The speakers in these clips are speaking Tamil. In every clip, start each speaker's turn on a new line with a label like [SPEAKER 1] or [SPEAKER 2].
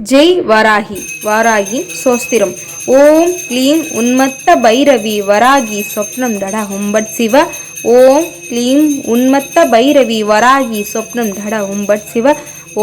[SPEAKER 1] ஜெய் வாராகி. வாராகி சோஸ்திரம். ஓம் க்ளீம் உன்மத்த பைரவி வராகி சொப்னம் டட ஹும்பட் சிவ. ஓம் க்ளீம் உன்மத்த பைரவி வராகி சொப்னம் டட ஹும்பட் சிவ.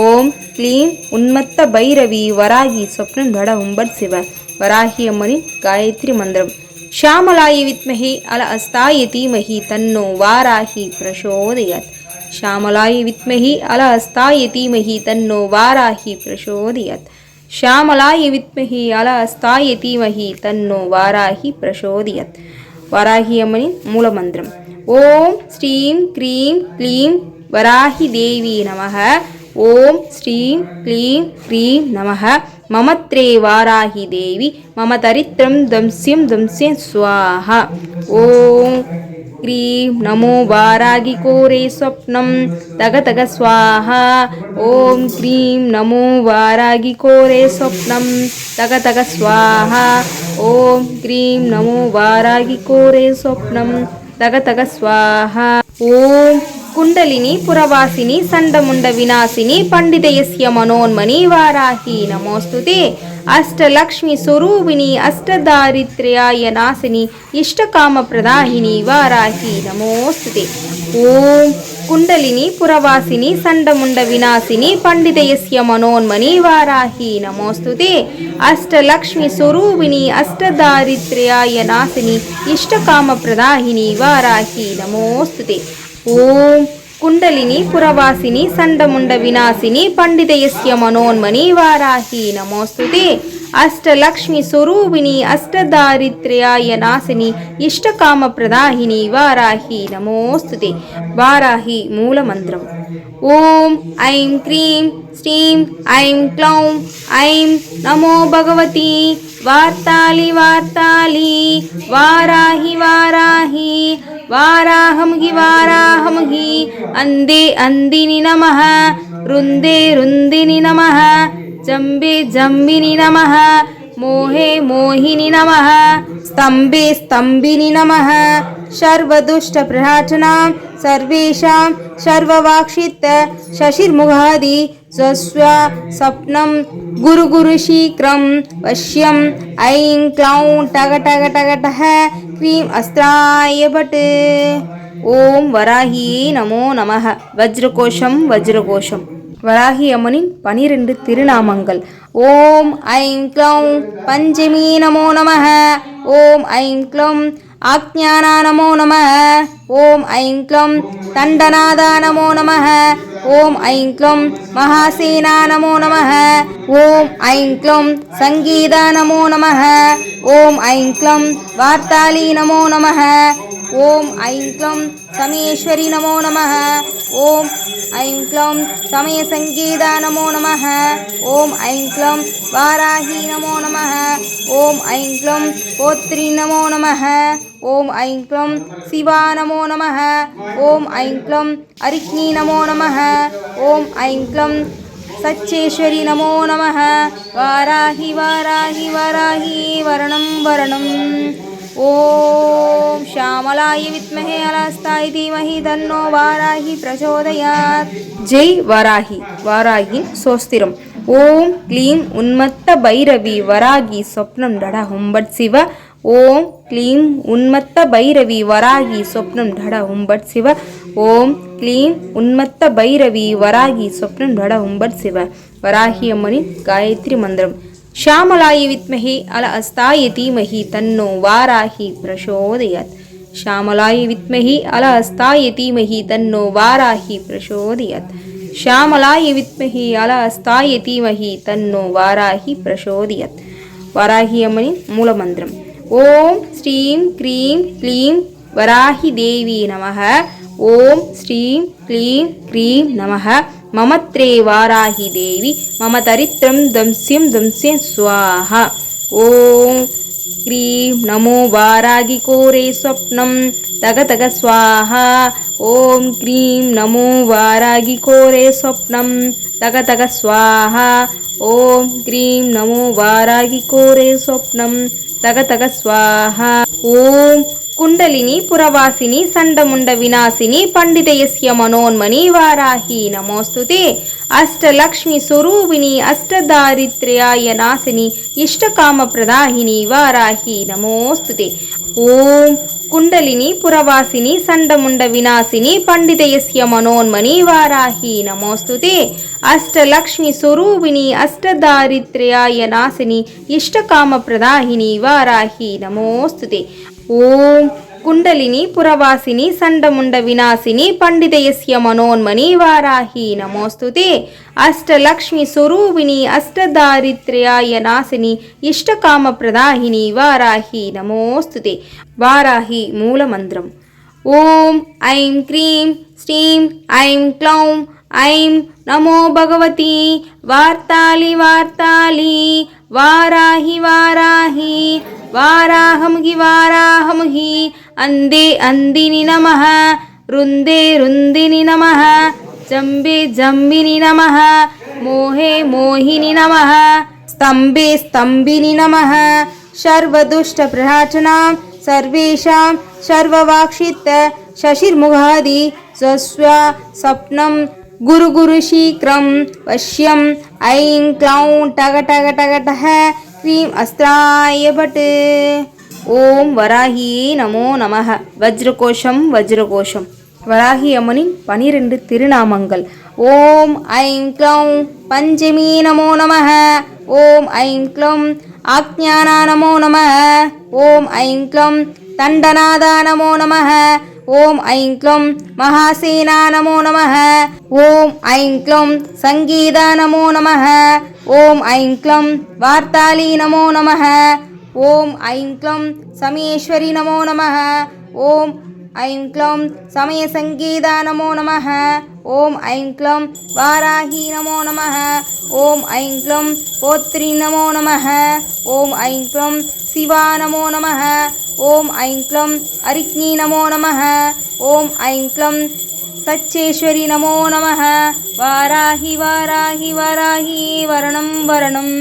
[SPEAKER 1] ஓம் க்ளீம் உன்மத்த பைரவி வராகி சொப்னம் டட ஹும்பட் சிவ. வராகி அம்மனின் காயத்ரி மந்திரம். ஷாமலாய வித்மஹே அல அஸ்தாய தீமஹி தன்னோ வாராகி பிரசோதயாத். ஷாமலாய வித்மஹி அல அஸ்தாய தீமஹி தன்னோ வாராகி பிரசோதயாத். ஷாமலாய வித்மஹி அல அஸ்தாய தீமஹி தன்னோ வாராகி பிரசோதயாத். வாராகி அம்மனின் மூலமந்திரம். ஓம் ஸ்ரீம் க்ரீம் க்ளீம் வராகி தேவி நமக. ஓம் ஸ்ரீம் க்ளீம் க்ரீம் நமக. மமத்ரே வாராகி தேவி மம தரித்திரம் தம்ஸ்யம் தம்ஸ்யம் ஸ்வாஹா. ஓம் க்ரீம் நமோ வாராகி கோரே ஸ்வப்னம் தக தக ஸ்வாஹா. ஓம் க்ரீம் நமோ வாராகி கோரே ஸ்வப்னம் தக தக ஸ்வாஹா. ஓம் க்ரீம் நமோ வாராகி கோரே ஸ்வப்னம் தக தக ஸ்வாஹா. ஓம் குண்டலினி புரவாசினி சண்டமுண்ட விநாசினி பண்டிதயஸ்ய மனோன்மணி வாராகி நமோஸ்துதே. அஷ்டலக்ஷ்மி ஸ்வரூபிணி அஷ்டதாரித்ர்யாய நாசினி இஷ்டகாம பிரதாயினி வாராகி நமோஸ்துதே. ஓம் குண்டலினி புரவாசினி சண்டமுண்ட விநாசினி பண்டிதயஸ்ய மனோன்மணி வாராகி நமோஸ்துதே. அஷ்டலக்ஷ்மி ஸ்வரூபிணி அஷ்டதாரித்ர்யாய நாசினி இஷ்டகாம பிரதாயினி வாராகி நமோஸ்துதே. ஓம் குண்டலினி புரவாசினி சண்டமுண்ட விநாசினி பண்டிதயஸ்ய மனோன்மணி வாராகி நமோஸ்துதே. அஷ்டலக்ஷ்மி ஸ்வரூபிணி அஷ்டதாரித்ர்யாய நாசினி இஷ்டகாம பிரதாயினி வாராகி நமோஸ்துதே. வாராகி மூலமந்திரம். ஓம் ஐம் க்ரீம் ஸ்ரீம் ஐம் க்ளௌம் ஐம் நமோ பகவதி வார்த்தாலி வார்த்தாலி வாராகி வாராகி வாராஹமுகி வாராஹமுகி அந்தே அந்தினி நமஹ ருந்தே ருந்தினி நமஹ ஜம்பே ஜம்பினி நமஹ மோஹே மோஹினி நமஹ ஸ்தம்பே ஸ்தம்பினி நமஹ சர்வதுஷ்ட பிரஹாட்டனாம் சர்வேஷாம் சர்வவாக்ஷித்த சசிர்முகாதி ஜஸ்வ சப்னம் குரு குரு சீக்ரம் வஷ்யம் ஐங் க்ளௌம் டக டக டக டக க்ரீம் அஸ்திராய பட். ஓம் வராகியே நமோ நமஹ. வஜ்ரகோஷம் வஜ்ரகோஷம். வராகி அம்மனின் 12 திருநாமங்கள். ஓம் ஐம் க்ளௌம் பஞ்சமி நமோ நமஹ. ஓம் ஐம் க்ளௌம் ஆக்ஞானா நமோ நமஹ. ஓம் ஐம் க்ளௌம் தண்டநாதா நமோ நமஹ. ஓம் ஐம் க்ளௌம் மகாசேனா நமோ நமஹ. ஓம் ஐம் க்ளௌம் சங்கீதா நமோ நமஹ. ஓம் ஐம் க்ளௌம் வார்த்தாலி நமோ நமஹ. ஓம் ஐம் க்ளௌம் சமேஸ்வரி நமோ நமஹ. ஓம் ஐம் க்ளௌம் சமய சங்கீதா நமோ நமஹ. ஓம் ஐம் க்ளௌம் வாராகி நமோ நமஹ. ஓம் ஐம் க்ளௌம் போத்ரி நமோ நமஹ. ஓம் ஐம் க்ளௌம் சிவா நமோ நமஹ. ஓம் ஐம் க்ளௌம் அரிக்னி நமோ நமஹ. ஓம் ஐம் க்ளௌம் சச்சேஸ்வரி நமோ நமஹ. வாராகி வாராகி வாராகி வரணம் வரணம். ஓம் ஷாமலாய வித்மஹே அலஸ்தாய தீமஹி தன்னோ வாராகி பிரசோதயாத். ஜெய் வாராகி. வாராகி சோஸ்திரம். ஓம் க்ளீம் உன்மத்த பைரவி வராகி சொப்னம் டட ஹும்பட் சிவ. ஓம் க்ளீம் உன்மத்த பைரவி வராகி சொப்னம் டட ஹும்பட் சிவ. ஓம் க்ளீம் உன்மத்த பைரவி வராகி சொப்னம் டட ஹும்பட் சிவ. வராகி அம்மனின் காயத்ரி மந்திரம். ஷாமலாய வித்மஹே அல அஸ்தாய தீமஹி தன்னோ வாராகி பிரசோதயாத். ஷாமலாய வித்மஹி அல அஸ்தாய தீமஹி தன்னோ வாராகி பிரசோதயாத். ஷாமலாய வித்மஹி அல அஸ்தாய தீமஹி தன்னோ வாராகி பிரசோதயாத். வாராகி அம்மனின் மூலமந்திரம். ஓம் ஸ்ரீம் க்ரீம் க்ளீம் வராகி தேவி நமக. ஓம் ஸ்ரீம் க்ளீம் க்ரீம் நமக. மமத்ரே வாராகி தேவி மம தரித்திரம் தம்ஸ்யம் தம்ஸ்யம் ஸ்வாஹா. ஓம் क्रीं नमो वारागी कोरे स्वप्नं तग तग स्वाहा। ॐ क्रीं नमो वारागी कोरे स्वप्नं तग तग स्वाहा। ॐ क्रीं नमो वारागी कोरे स्वप्नं तग तग स्वाहा। ॐ कुंडलिनी पुरवासिनी संडमुंड विनाशिनी पंडितयस्य मनोन्मणि वाराही नमोस्तुते। अष्टलक्ष्मी स्वरूपिणी अष्टदारिद्र्याय नाशिनी इष्टकाम प्रदाहिनी वाराही नमोस्तुते। ओम कुंडलिनी पुरवासिनी संडमुंड विनाशिनी पंडितयस्य मनोन्मणि वाराही नमोस्तुते। अष्टलक्ष्मी स्वरूपिणी अष्टदारिद्र्याय नाशिनी इष्टकाम प्रदाहिनी वाराही नमोस्तुते। ओम कुंडलिनी पुरवासिनी संडमुंड विनाशिनी पंडितयस्य मनोन्मणि वाराही नमोस्तुते। अष्टलक्ष्मी स्वरूपिणी अष्टदारिद्र्याय नाशिनी इष्टकाम प्रदाहिनी वाराही नमोस्तुते। वाराही मूलमंत्रम। ओम ऐं क्रीं श्रीं ऐं क्लौं ऐं नमो भगवती वार्ताली वार्ताली वाराही वाराही वाराहमहि वाराहमहि अंदे अंदिनि नमः रुंदे रुंदिनि नमः जंबे जंबिनि नमः मोहे मोहिनि नमः स्तंभे स्तंभिनि नमः सर्वदुष्ट प्रहाचनां सर्वेषां सर्ववाक्षित शशिर्मुखादि स्वस्व स्वप्नं गुरु गुरु शीघ्रं वश्यं ऐं क्लौं टग टग टग टः क्रीं अस्त्राय भट्। ओम वराही நமோ நமः। வஜ்ரகோஷம் வஜ்ரகோஷம் வராகி அம்மனின் 12 திருநாமங்கள். ஓம் ஐம் க்ளௌம் பஞ்சமி நமோ நமः। ஓம் ஐம் க்ளௌம் ஆக்ஞானா நமோ நமः। ஓம் ஐம் க்ளௌம் தண்டநாதா நமோ நமः। ஓம் ஐம் க்ளௌம் மகாசேனா நமோ நமः। ஓம் ஐம் க்ளௌம் சங்கீதா நமோ நமः। ஓம் ஐம் க்ளௌம் வார்த்தாலி நமோ நமः। ஓம் ஐம் க்ளௌம் சமேஸ்வரி நமோ நமः। ஓம் ஐம் க்ளௌம் சமய சங்கீதா நமோ நமः। ஓம் ஐம் க்ளௌம் வாராஹி நமோ நமः। ஓம் ஐம் க்ளௌம் போத்ரி நமோ நமः। ஓம் ஐம் க்ளௌம் சிவா நமோ நமः। ஓம் ஐம் க்ளௌம் அரிக்னி நமோ நமः। ஓம் ஐம் க்ளௌம் சச்சேஸ்வரி நமோ நமः। வாராஹி வாராஹி வாராஹி வரணம் வரணம்।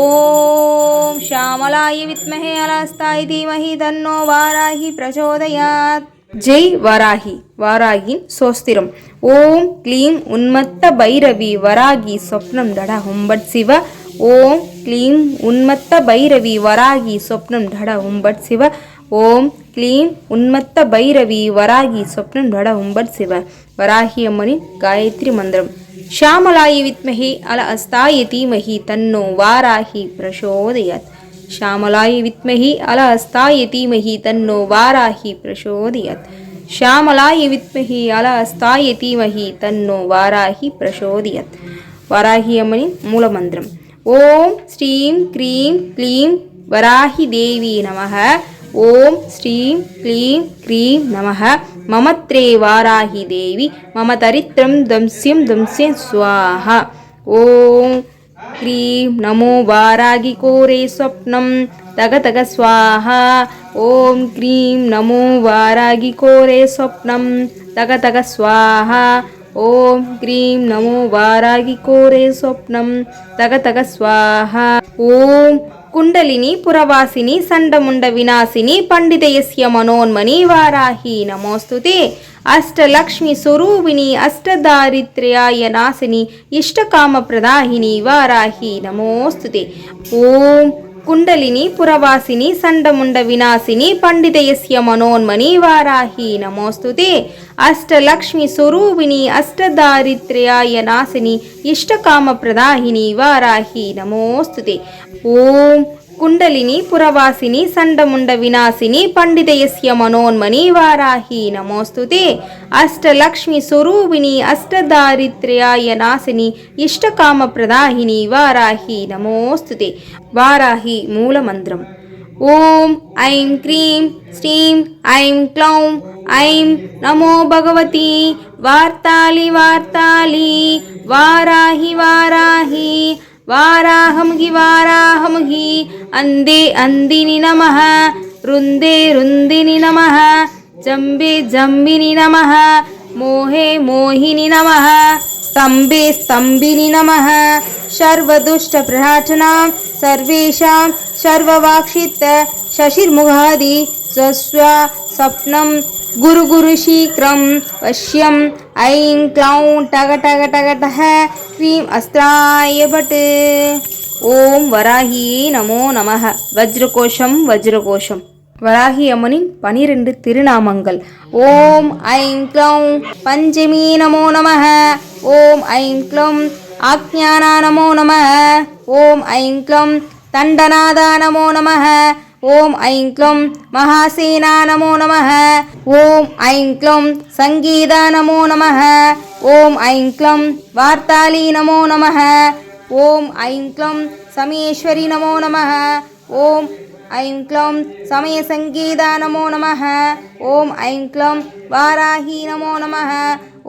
[SPEAKER 1] ஓம் श्यामलाय विद्महे अलस्ताय धीमहि तन्नो वाराही प्रचोदयात्। ஜெய் வாராகி. வாராகியின் சோஸ்திரம். ஓம் க்ளீம் உன்மத்த பைரவி வராகி சொப்னம் டட ஹும்பட் சிவ. ஓம் க்ளீம் உன்மத்த பைரவி வராகி சொப்னம் டட ஹும்பட் சிவ. ஓம் க்ளீம் உன்மத்த பைரவி வராகி சொப்னம் டட ஹும்பட் சிவ. வராகி அம்மனின் காயத்ரி மந்திரம். श्यामलाय विद्महे अलहस्ताय धीमहि तन्नो वाराही प्रचोदयात्। श्यामलाय विद्महे अलहस्ताय धीमहि तन्नो वाराही प्रचोदयात्। श्यामलाय विद्महे अलहस्ताय धीमहि तन्नो वाराही प्रचोदयात्। वाराही अम्मनिन मूलमन्त्रम। ओम श्रीं क्रीं क्लीं वराही देवी नमः। ओम श्रीं क्लीं क्रीं नमः। ममत्रे वाराही देवी मम दरिद्रं दंस्यं दंस्यं स्वाहा। ओम क्रीं नमो वारागी कोरे स्वप्नं तग तग स्वाहा। ओम क्रीं नमो वारागी कोरे स्वप्नं तग तग स्वाहा। ओम क्रीं नमो वारागी कोरे स्वप्नं तग तग स्वाहा। ओम कुंडलिनी पुरवासिनी संडमुंड विनाशिनी पंडितयस्य मनोन्मणि वाराही नमोस्तुते। अष्टलक्ष्मी स्वरूपिणी अष्टदारिद्र्याय नाशिनी इष्टकाम प्रदाहिनी वाराही नमोस्तुते। ओम कुंडलिनी पुरवासिनी संडमुंड विनाशिनी पंडितयस्य मनोन्मणि वाराही नमोस्तुते। अष्टलक्ष्मी स्वरूपिणी अष्टदारिद्र्याय नाशिनी इष्टकाम प्रदाहिनी वाराही नमोस्तुते। ओम कुंडलिनी पुरवासिनी संडमुंड विनाशिनी पंडितयस्य मनोन्मणि वाराही नमोस्तुते। अष्टलक्ष्मी स्वरूपिणी अष्टदारिद्र्याय नाशिनी इष्टकाम प्रदाहिनी वाराही नमोस्तुते। वाराही मूलमन्त्रम। ओम ऐं क्रीं श्रीं ऐं क्लौं ऐं नमो भगवती वार्ताली वार्ताली वाराही वाराही वाराहमुखि वाराहमुखि अंदे अंदिनि नमः रुंदे रुंदिनि नमः जंबे जंबिनि नमः मोहे मोहिनि नमः स्तंभे स्तंभिनि नमः सर्वदुष्टप्रहाटनां सर्वेषां सर्ववाक्षित शशिर्मुखादि स्वस्व स्वप्नं गुरु गुरु शीघ्रं वश्यं ऐं क्लौं टग टग टग टः क्लीं अस्त्राय भट् ஓம் வராகியே நமோ நமः. வஜ்ரகோஷம் வஜ்ரகோஷம். வராகி அம்மனின் 12 திருநாமங்கள். ஓம் ஐம் க்ளௌம் பஞ்சமி நமோ நமः. ஓம் ஐம் க்ளௌம் ஆக்ஞானா நமோ நமः. ஓம் ஐம் க்ளௌம் தண்டநாதா நமோ நமः. ஓம் ஐம் க்ளௌம் மகாசேனா நமோ நமः. ஓம் ஐம் க்ளௌம் சங்கீதா நமோ நமः. ஓம் ஐம் க்ளௌம் வார்த்தாளி நமோ நமः. ஓம் ஐம் க்ளௌம் சமயேஸ்வரி நமோ நமः. ஓம் ஐம் க்ளௌம் சமய சங்கீதா நமோ நமः. ஓம் ஐம் க்ளௌம் வாராகி நமோ நமः.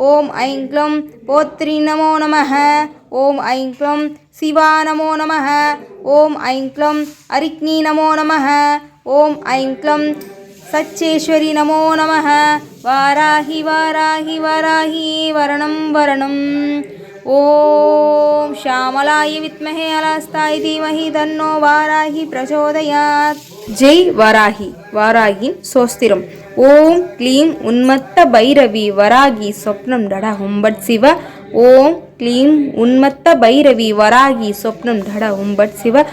[SPEAKER 1] ஓம் ஐம் க்ளௌம் போத்ரி நமோ நமः. ஓம் ஐம் க்ளௌம் சிவா நமோ நமः. ஓம் ஐம் க்ளௌம் அரிக்னி நமோ நமः. ஓம் ஐம் க்ளௌம் சச்சேஸ்வரி நமோ நமः. வாராகி வாராகி வாராகி வரணம் வரணம். ஓம் ஷாமலாய வித்மஹே அலஸ்தாய தீமஹி தன்னோ வாராகி பிரச்சோதயாத். ஜெய் வராகி. வாராகியின் சோஸ்திரம். ஓம் க்ளீம் உன்மத்த பைரவி வராகி சொப்னம் டட ஹும்பட் சிவ. ஓம் க்ளீம் உன்மத்த பைரவி வராகி சொப்னம் டட ஹும்பட் சிவ.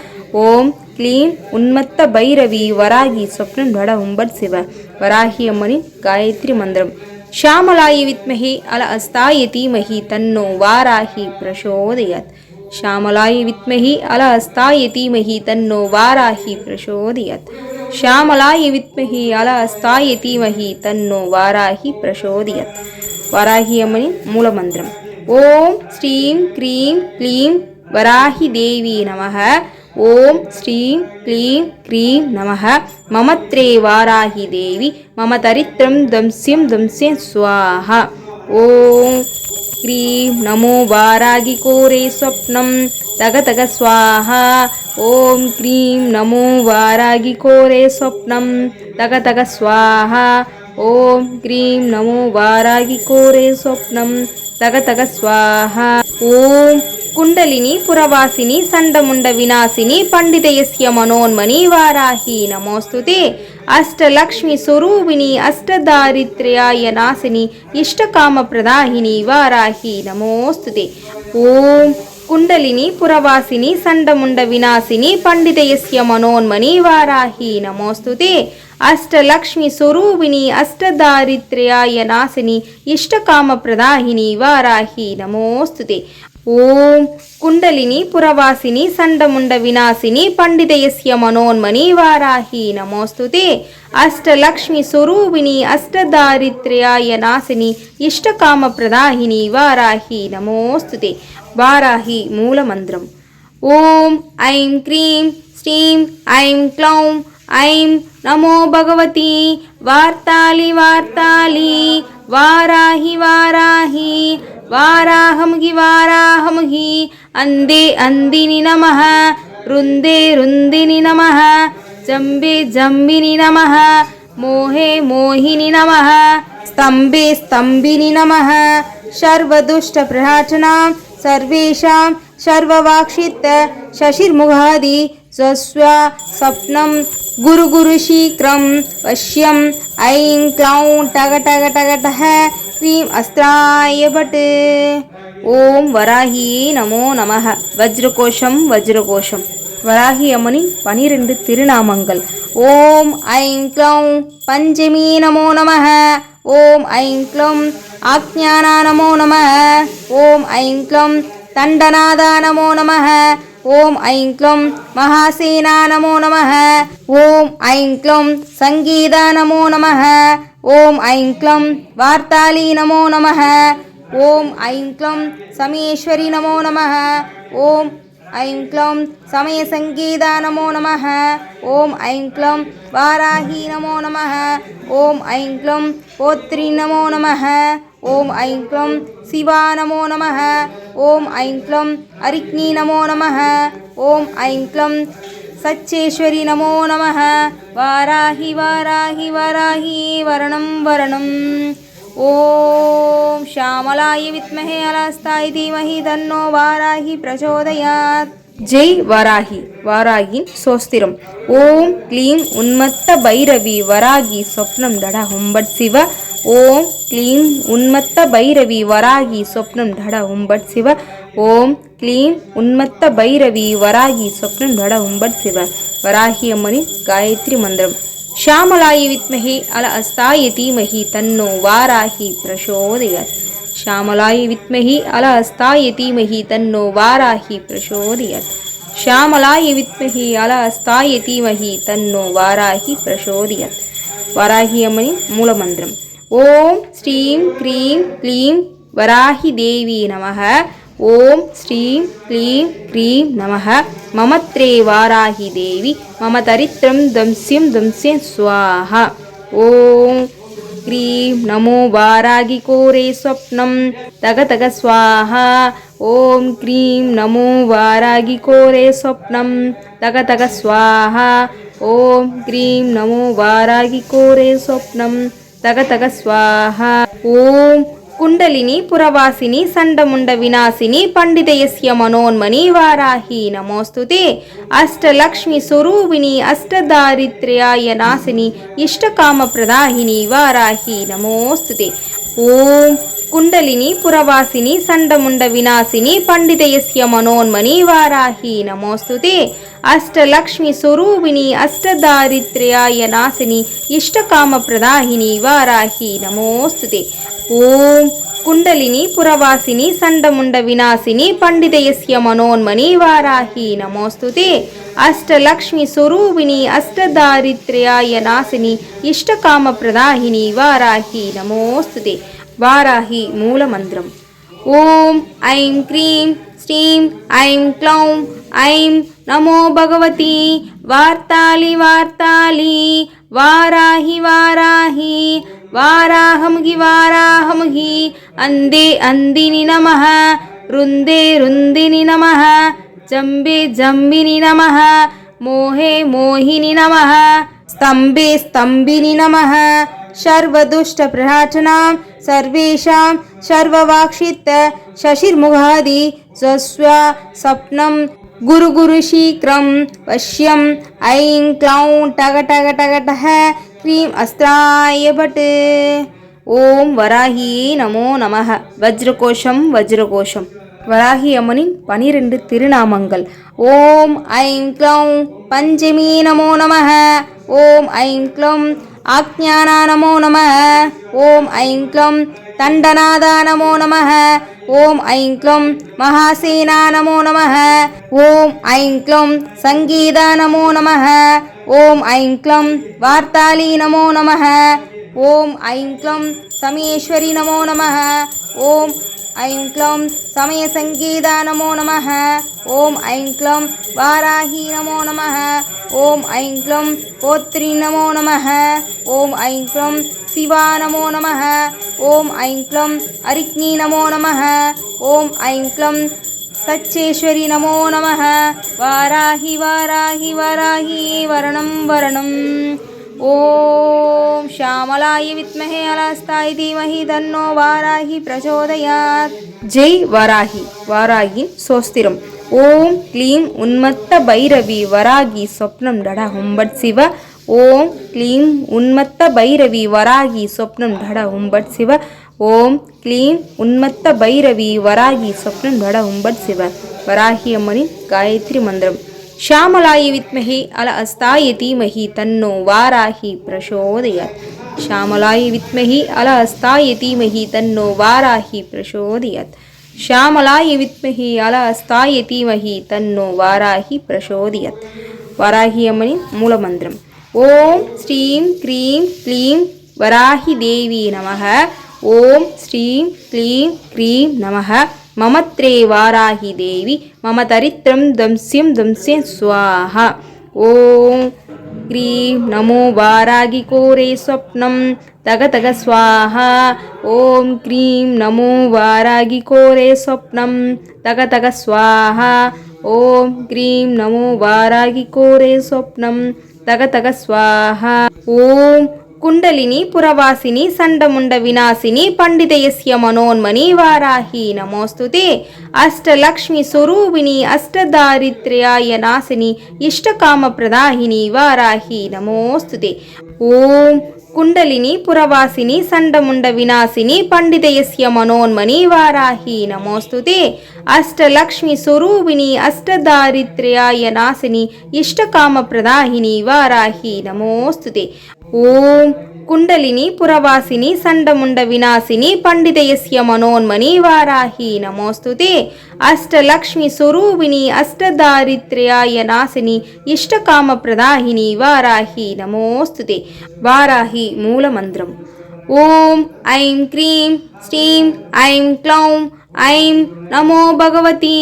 [SPEAKER 1] ஓம் க்ளீம் உன்மத்த பைரவி வராகி சொப்னம் டட ஹும்பட் சிவ. வராகி அம்மனின் காயத்ரி மந்திரம். ஷாமலாய வித்மஹே அல அஸ்தாய தீமஹி தன்னோ வாராகி பிரசோதயாத். ஷாமலாய வித்மஹி அல அஸ்தாய தீமஹி தன்னோ வாராகி பிரசோதயாத். ஷாமலாய வித்மஹி அல அஸ்தாய தீமஹி தன்னோ வாராகி பிரசோதயாத். வராகி அம்மனின் மூலமந்திரம். ஓம் ஸ்ரீம் க்ரீம் க்ளீம் வராகி தேவி நமः. ஓம் ஸ்ரீம் க்ளீம் க்ரீம் நமः. மமத்ரே வாராகி தேவி மம தரித்திரம் தம்ஸ்யம் தம்ஸ்யம் ஸ்வாஹா. ஓம் க்ரீம் நமோ வாராகி கோரே ஸ்வப்னம் தக தக ஸ்வாஹா. ஓம் க்ரீம் நமோ வாராகி கோரே ஸ்வப்னம் தக தக ஸ்வாஹா. ஓம் க்ரீம் நமோ வாராகி கோரே ஸ்வப்னம் தக தக ஸ்வாஹா. ஓம் குண்டலினி புரவாசினி சண்டமுண்ட விநாசினி பண்டிதயஸ்ய மனோன்மணி வாராகி நமோஸ்துதே. அஷ்டலக்ஷ்மி ஸ்வரூபிணி அஷ்டதாரித்ர்யாய நாசினி இஷ்டகாம பிரதாயினி வாராகி நமோஸ்துதே. ஓம் குண்டலினி புரவாசினி சண்டமுண்ட விநாசினி பண்டிதயஸ்ய மனோன்மணி வாராகி நமோஸ்துதே. அஷ்டலக்ஷ்மி ஸ்வரூபிணி அஷ்டதாரித்ர்யாய நாசினி இஷ்டகாம பிரதாயினி வாராகி நமோஸ்துதே. ஓம் குண்டலினி புரவாசினி சண்டமுண்ட விநாசினி பண்டிதயஸ்ய மனோன்மணி வாராகி நமோஸ்துதே. அஷ்டலக்ஷ்மி ஸ்வரூபிணி அஷ்டதாரித்ர்யாய நாசினி இஷ்டகாம பிரதாயினி வாராகி நமோஸ்துதே. வாராகி மூலமந்திரம். ஓம் ஐம் க்ரீம் ஸ்ரீம் ஐம் க்ளௌம் ஐம் நமோ பகவதி வார்த்தாளி வார்த்தாளி வாராகி வாராகி வாராஹமுகி வாராஹமுகி அந்தே அந்தினி நமः ருந்தே ருந்தினி நமः ஜம்பே ஜம்பினி நமः மோஹே மோஹினி நமः ஸ்தம்பே ஸ்தம்பினி நமः சர்வதுஷ்டபிரஹாட்டனாं சர்வேஷாं சர்வவாக்ஷித்த சசிர்முகாதி ஸ்வஸ்வ ஸ்வப்னம் குரு குரு ஷீக்ரம் வஷ்யம் ஐம் க்ளௌம் டக டக டக டஹ க்ரீம் அஸ்திராய பட். ஓம் வராகியே நமோ நமः. வஜ்ரகோஷம் வஜ்ரகோஷம். வராகி அம்மனின் 12 திருநாமங்கள். ஓம் ஐம் க்ளௌம் பஞ்சமி நமோ நமः. ஓம் ஐம் க்ளௌம் ஆக்ஞானா நமோ நமः. ஓம் ஐம் க்ளௌம் தண்டநாதா நமோ நமः. ஓம் ஐம் க்ளௌம் மகாசேனா நமோ நமः. ஓம் ஐம் க்ளௌம் சங்கீதா நமோ நமः. ஓம் ஐம் க்ளௌம் வார்த்தாளி நமோ நமः. ஓம் ஐம் க்ளௌம் சமயேஸ்வரி நமோ நமः. ஓம் ஐம் க்ளௌம் சமய சங்கீதா நமோ நமः. ஓம் ஐம் க்ளௌம் வாராகி நமோ நமः. ஓம் ஐம் க்ளௌம் போத்ரி நமோ நமः. ஓம் ஐம் க்ளௌம் சிவா நமோ நமः. ஓம் ஐம் க்ளௌம் அரிக்னி நமோ நமः. ஓம் ஐம் க்ளௌம் சச்சேஸ்வரி நமோ நமः. வாராகி வாராகி வாராகி வரணம் வரணம். ஓம் ஷாமலாய வித்மஹே அலஹஸ்தாய தீமஹி தன்னோ வாராகி பிரச்சோதயாத். ஜெய் வாராகி. வாராகியின் சோஸ்திரம். ஓம் க்ளீம் உன்மத்த பைரவி வராகி சொப்னம் டட ஹும்பட் சிவ. ஓம் க்ளீம் உன்மத்த பைரவி வராகி சொப்னம் டட ஹும்பட் சிவ. ஓம் க்ளீம் உன்மத்த பைரவி வராகி சொப்னம் டட ஹும்பட் சிவ. வராகி அம்மனின் காயத்ரி மந்திரம். ஷாமலாய வித்மஹே அலஹஸ்தாய தீமஹி தன்னோ வாராகி பிரச்சோதயாத். ஷாமலாய வித்மஹி அலஹஸ்தாய தீமஹி தன்னோ வாராகி பிரச்சோதயாத். ஷாமலாய வித்மஹி அலஹஸ்தாய தீமஹி தன்னோ வாராகி பிரச்சோதயாத். வாராகி அம்மனின் மூலமந்திரம். ஓம் ஸ்ரீம் க்ரீம் க்ளீம் வராகி தேவி நமः. ஓம் ஸ்ரீம் க்ளீம் க்ரீம் நமः. மமத்ரே வாராகி தேவி மம தரித்திரம் தம்ஸ்யம் தம்ஸ்யம் ஸ்வாஹா. ஓம் க்ரீம் நமோ வாராகி கோரே ஸ்வப்னம் தக தக ஸ்வாஹா. ஓம் க்ரீம் நமோ வாராகி கோரே ஸ்வப்னம் தக தக ஸ்வாஹா. ஓம் க்ரீம் நமோ வாராகி கோரே ஸ்வப்னம் தக தக ஸ்வாஹா. ஓம் குண்டலினி புரவாசினி சண்டமுண்ட விநாசினி பண்டிதயஸ்ய மனோன்மணி வாராகி நமோஸ்துதே. அஷ்டலக்ஷ்மி ஸ்வரூபிணி அஷ்டதாரித்ர்யாய நாசினி இஷ்டகாம பிரதாயினி வாராகி நமோஸ்துதே. ஓம் குண்டலினி புரவாசினி சண்டமுண்ட விநாசினி பண்டிதயஸ்ய மனோன்மணி வாராகி நமோஸ்துதே. அஷ்டலக்ஷ்மி ஸ்வரூபிணி அஷ்டதாரித்ர்யாய நாசினி இஷ்டகாம பிரதாயினி வாராகி நமோஸ்துதே. ஓம் குண்டலினி புரவாசினி சண்டமுண்ட விநாசினி பண்டிதயஸ்ய மனோன்மணி வாராகி நமோஸ்துதே. அஷ்டலக்ஷ்மி ஸ்வரூபிணி அஷ்டதாரித்ர்யாய நாசினி இஷ்டகாம பிரதாயினி வாராகி நமோஸ்துதே. வாராகி மூலமந்திரம். ஓம் ஐம் க்ரீம் ஸ்ரீம் ஐம் க்ளௌம் ஐம் நமோ பகவதி வார்த்தாலி வார்த்தாலி வாராகி வாராகி வாராஹமுகி வாராஹமுகி அந்தே அந்தினி நமः. ருந்தே ருந்தினி நமः. ஜம்பே ஜம்பினி நமः. மோஹே மோஹினி நமः. ஸ்தம்பே ஸ்தம்பினி நமः. சர்வதுஷ்ட பிரஹாட்டனாம் சர்வேஷாம் சர்வவாக்ஷித்த சசிர்முகாதி ஸ்வஸ்வா சப்னம் குரு குரு சீக்ரம் வஷ்யம் ஐம் க்ளௌம் டக டக டக டக க்ரீம் அஸ்திராய பட். ஓம் வராகி நமோ நமः. வஜ்ரகோஷம் வஜ்ரகோஷம். வராகி அம்மனின் 12 திருநாமங்கள். ஓம் ஐம் க்ளௌம் பஞ்சமி நமோ நமः. ஓம் ஐம் க்ளௌம் ஆக்ஞானா நமோ நமः. ஓம் ஐம் க்ளௌம் தண்டநாதா நமோ நமः. ஓம் ஐம் க்ளௌம் மகாசேனா நமோ நமः. ஓம் ஐம் க்ளௌம் சங்கீதா நமோ நமः. ஓம் ஐம் க்ளௌம் வார்த்தாலி நமோ நமः. ஓம் ஐம் க்ளௌம் சமேஸ்வரி நமோ நமः. ஓம் ஐம் க்ளௌம் சமய சங்கீதா நமோ நமः. ஓம் ஐம் க்ளௌம் வாராகி நமோ நமः. ஓம் ஐம் க்ளௌம் போத்ரி நமோ நமः. ஓம் ஐம் க்ளௌம் சிவா நமோ நமः. ஓம் ஐம் க்ளௌம் அரிக்னி நமோ நமः. ஓம் ஐம் க்ளௌம் சச்சேஸ்வரி நமோ நமः. வாராகி வாராகி வாராகி வரணம் வரணம். ஓம் ஷாமலாய வித்மஹே அலஹஸ்தாய தீமஹி தன்னோ வாராகி பிரச்சோதயாத். ஜெய் வாராகி. வாராகியின் சோஸ்திரம். ஓம் க்ளீம் உன்மத்த பைரவி வராகி சொப்னம் டட ஹும்பட் சிவ. ஓம் க்ளீம் உன்மத்த பைரவி வராகி சொப்னம் டட ஹும்பட் சிவ. ஓம் க்ளீம் உன்மத்த பைரவி வராகி சொப்னம் டட ஹும்பட் சிவ. வராகி அம்மனின் காயத்ரி மந்திரம். ஷாமலாய வித்மஹே அலஹஸ்தாய தீமஹி தன்னோ வாராகி பிரச்சோதயாத். ஷாமலாய வித்மஹி அலஹஸ்தாய தீமஹி தன்னோ வாராகி பிரச்சோதயாத். ஷாமலாய வித்மஹி அலஹஸ்தாய தீமஹி தன்னோ வாராகி பிரச்சோதயாத். வாராகி அம்மனின் மூலமந்திரம். ஓம் ஸ்ரீம் க்ரீம் க்ளீம் வராகி தேவி நமः. ஓம் ஸ்ரீம் க்ளீம் க்ரீம் நமः. மமத்ரே வாராகி தேவி மம தரித்திரம் தம்ஸ்யம் தம்ஸ்யம் ஸ்வாஹா. ஓம் क्रीं नमो वारागी कोरे स्वप्नं तग तग स्वाहा। ॐ क्रीं नमो वारागी कोरे स्वप्नं तग तग स्वाहा। ॐ क्रीं नमो वारागी कोरे स्वप्नं तग तग स्वाहा। ॐ कुंडलिनी पुरवासिनी संडमुंड विनाशिनी पंडितयस्य मनोन्मणि वाराही नमोस्तुते। अष्टलक्ष्मी स्वरूपिणी अष्टदारिद्र्याय नाशिनी इष्टकाम प्रदाहिनी वाराही नमोस्तुते। ओम कुंडलिनी पुरवासिनी संडमुंड विनाशिनी पंडितयस्य मनोन्मणि वाराही नमोस्तुते। अष्टलक्ष्मी स्वरूपिणी अष्टदारिद्र्याय नाशिनी इष्टकाम प्रदाहिनी वाराही नमोस्तुते। ओम कुंडलिनी पुरवासिनी संडमुंड विनाशिनी पंडितयस्य मनोन्मणि वाराही नमोस्तुते। अष्टलक्ष्मी स्वरूपिणी अष्टदारिद्र्याय नाशिनी इष्टकाम प्रदाहिनी वाराही नमोस्तुते। वाराही मूलमंत्रम् ओम ऐं क्रीं श्रीं ऐं क्लौं ऐं नमो भगवती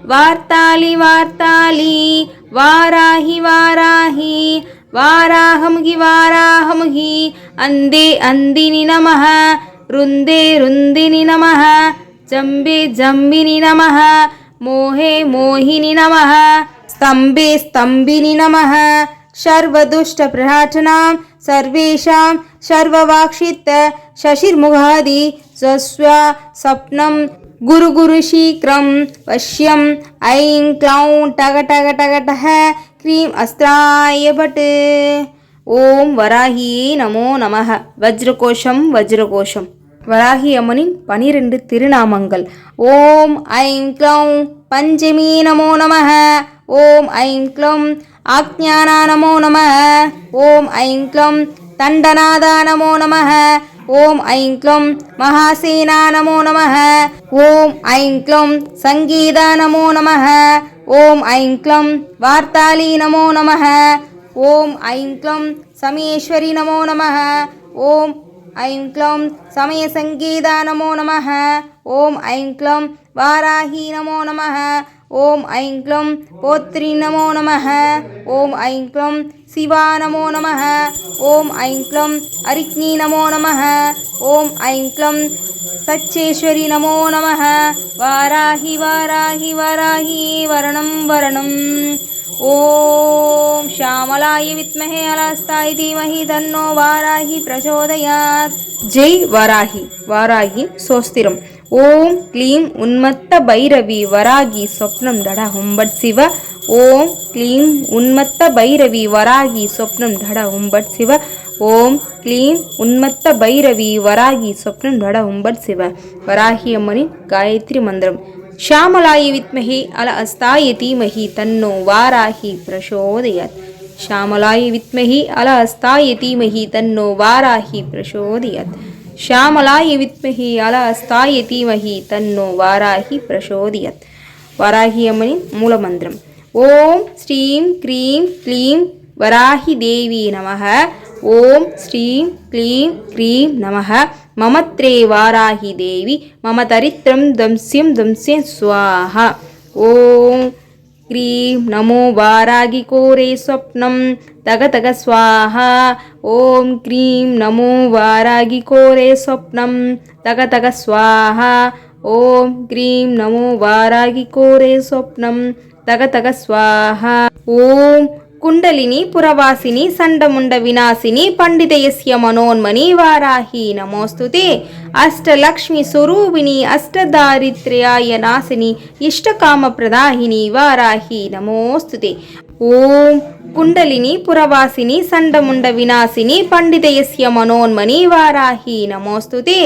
[SPEAKER 1] वार्ताली वार्ताली वाराही वाराही वाराहमुखि वाराहमुखि अंदे अंदिनि नमः रुंदे रुंदिनि नमः जंबे जंबिनि नमः मोहे मोहिनि नमः स्तंभे स्तंभिनि नमः सर्वदुष्ट प्रहाटनां सर्वेषां सर्ववाक्षित शशिर्मुखादि स्वस्व सप्नं गुरु गुरु शीघ्रं वश्यं ऐं क्लौं टग टग टग टः क्रीं अस्त्राय भट्। ओम वराही நமோ நமः। வஜ்ரகோஷம் வஜ்ரகோஷம் வராகி அம்மனின் 12 திருநாமங்கள். ஓம் ஐம் க்ளௌம் பஞ்சமி நமோ நமः। ஓம் ஐம் க்ளௌம் ஆக்ஞானா நமோ நமः। ஓம் ஐம் க்ளௌம் தண்டநாதா நமோ நமः। ஓம் ஐம் க்ளௌம் மகாசேனா நமோ நமः। ஓம் ஐம் க்ளௌம் சங்கீதா நமோ நமः। ஓம் ஐம் க்ளௌம் வார்த்தாலி நமோ நமः। ஓம் ஐம் க்ளௌம் சமயேஸ்வரி நமோ நமः। ஓம் ஐம் க்ளௌம் சமய சங்கீதா நமோ நமः। ஓம் ஐம் க்ளௌம் வாராஹி நமோ நமः। ஓம் ஐம் க்ளௌம் போத்ரி நமோ நமः। ஓம் ஐம் க்ளௌம் சிவா நமோ நமः। ஓம் ஐம் க்ளௌம் அரிக்னி நமோ நமः। ஓம் ஐம் க்ளௌம் சச்சேஸ்வரி நமோ நமः। வாராஹி வாராஹி வாராஹி வரணம் வரணம்। ஓம் श्यामलाय विद्महे अलस्ताय धीमहि तन्नो वाराही प्रचोदयात्। जय वाराही। वाराही सोस्तिरम ओम क्लीं उन्मत्त भैरवी वरागी स्वप्नं दढ हुंबट शिव। ओम क्लीं उन्मत्त भैरवी वरागी स्वप्नं दढ हुंबट शिव। ओम क्लीं उन्मत्त भैरवी वरागी स्वप्नं दढ हुंबट शिव। वराही अम्मनि गायत्री मंत्रम श्यामलाय विद्महे अलहस्ताय धीमहि तन्नो वाराही प्रचोदयात्। श्यामलाय विद्महे अलहस्ताय धीमहि तन्नो वाराही प्रचोदयात्। श्यामलाय विद्महे अलहस्ताय धीमहि तन्नो वाराही प्रचोदयात्। वाराही अम्मनि मूलमंत्रम् ओम श्रीं क्रीं क्लीं वराही देवी नमः। ओम श्रीं क्लीं क्रीं नमः ममत्रे वाराही देवी मम दरिद्रं दंस्यं दंस्ये स्वाहा। ओम क्रीं नमो वारागी कोरे स्वप्नं तग तग स्वाहा। ओम क्रीं नमो वारागी कोरे स्वप्नं तग तग स्वाहा। ओम क्रीं नमो वारागी कोरे स्वप्नं तग तग स्वाहा। ओम कुंडलिनी पुरवासिनी संडमुंड विनाशिनी पंडितयस्य मनोन्मणि वाराही नमोस्तुते। अष्टलक्ष्मी स्वरूपिणी अष्टदारिद्र्याय नाशिनी इष्टकाम प्रदाहिनी वाराही नमोस्तुते। ओम कुंडलिनी पुरवासिनी संडमुंड विनाशिनी पंडितयस्य मनोन्मणि वाराही नमोस्तुते।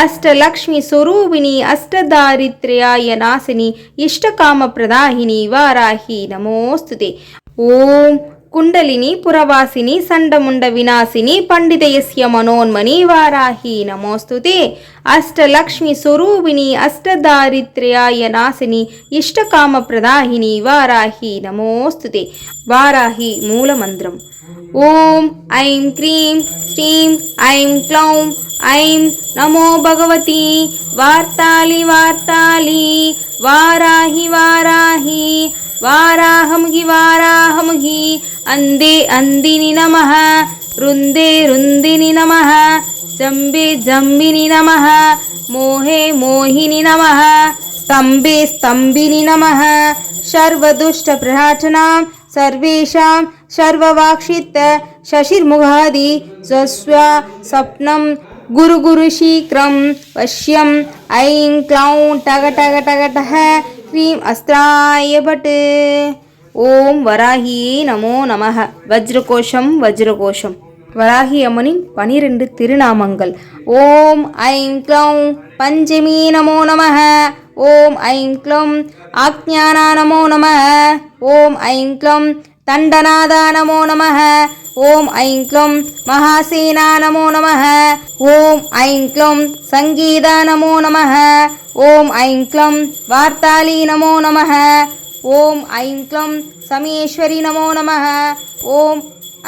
[SPEAKER 1] अष्टलक्ष्मी स्वरूपिणी अष्टदारिद्र्याय नाशिनी इष्टकाम प्रदाहिनी वाराही नमोस्तुते। ओम कुंडलिनी पुरवासिनी संडमुंड विनाशिनी पंडितयस्य मनोन्मणि वाराही नमोस्तुते। अष्टलक्ष्मी स्वरूपिणी अष्टदारिद्र्याय नाशिनी इष्टकाम प्रदाहिनी वाराही नमोस्तुते। वाराही मूलमंत्रम् ओम ऐं क्रीं श्रीं ऐं क्लौं ऐं नमो भगवती वार्ताली वार्ताली वाराही वाराही वाराहमुखि अंदे अंदिनि नमः रुंदे रुंदिनि नमः जंबे जंबिनि नमः मोहे मोहिनि नमः स्तंभे स्तंभिनि नमः सर्वदुष्ट प्रहाटनां सर्वेषां सर्ववाक्षित शशिर्मुखादि स्वस्व स्वप्नं गुरु गुरु शीघ्रं पश्यं ऐं क्लौं टग टग टग टः क्रीं अस्त्राय भट् ஓம் வராகியே நமோ நமः. வஜ்ரகோஷம் வஜ்ரகோஷம். வராகி அம்மனின் 12 திருநாமங்கள். ஓம் ஐம் க்ளௌம் பஞ்சமி நமோ நமः. ஓம் ஐம் க்ளௌம் ஆக்ஞானா நமோ நமः. ஓம் ஐம் க்ளௌம் தண்டநாதா நமோ நமः. ஓம் ஐம் க்ளௌம் மகாசேனா நமோ நமः. ஓம் ஐம் க்ளௌம் சங்கீதா நமோ நமः. ஓம் ஐம் க்ளௌம் வார்த்தாளி நமோ நமः. ஓம் ஐம் க்ளௌம் சமயேஸ்வரி நமோ நமः. ஓம்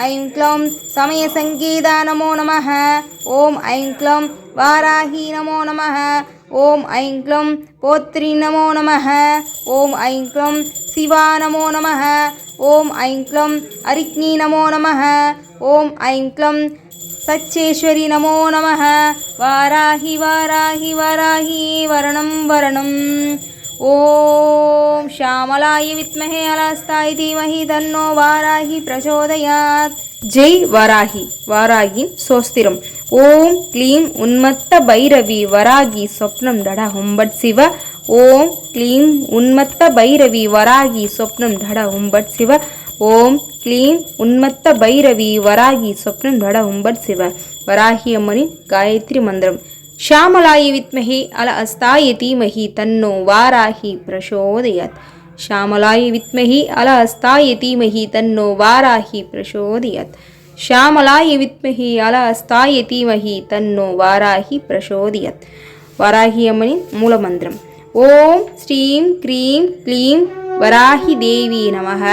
[SPEAKER 1] ஐம் க்ளௌம் சமய சங்கீதா நமோ நமः. ஓம் ஐம் க்ளௌம் வாராகி நமோ நமः. ஓம் ஐம் க்ளௌம் போத்ரி நமோ நமः. ஓம் ஐம் க்ளௌம் சிவா நமோ நமः. ஓம் ஐம் க்ளௌம் அரிக்னி நமோ நமः. ஓம் ஐம் க்ளௌம் சச்சேஸ்வரி நமோ நமः. வாராகி வாராகி வாராகி வரணம் வரணம். ஓம் ஷாமலாய வித்மஹே அலஸ்தாய தீமஹி தன்னோ வாராகி பிரசோதயாத். ஜெய் வராகி. வாராகியின் சோஸ்திரம். ஓம் க்ளீம் உன்மத்த பைரவி வராகி சொப்னம் டட ஹும்பட் சிவ. ஓம் க்ளீம் உன்மத்த பைரவி வராகி சொப்னம் டட ஹும்பட் சிவ. ஓம் க்ளீம் உன்மத்த பைரவி வராகி சொப்னம் டட ஹும்பட் சிவ. வராகி அம்மனின் காயத்ரி மந்திரம். ஷாமலாய வித்மஹே அல அஸ்தாய தீமஹி தன்னோ வாராகி பிரசோதயாத். ஷாமலாய வித்மஹி அல அஸ்தாய தீமஹி தன்னோ வாராகி பிரசோதயாத். ஷாமலாய வித்மஹி அல அஸ்தாய தீமஹி தன்னோ வாராகி பிரசோதயாத். வராகி அம்மனின் மூலமந்திரம். ஓம் ஸ்ரீம் க்ரீம் க்ளீம் வராகி தேவி நமः.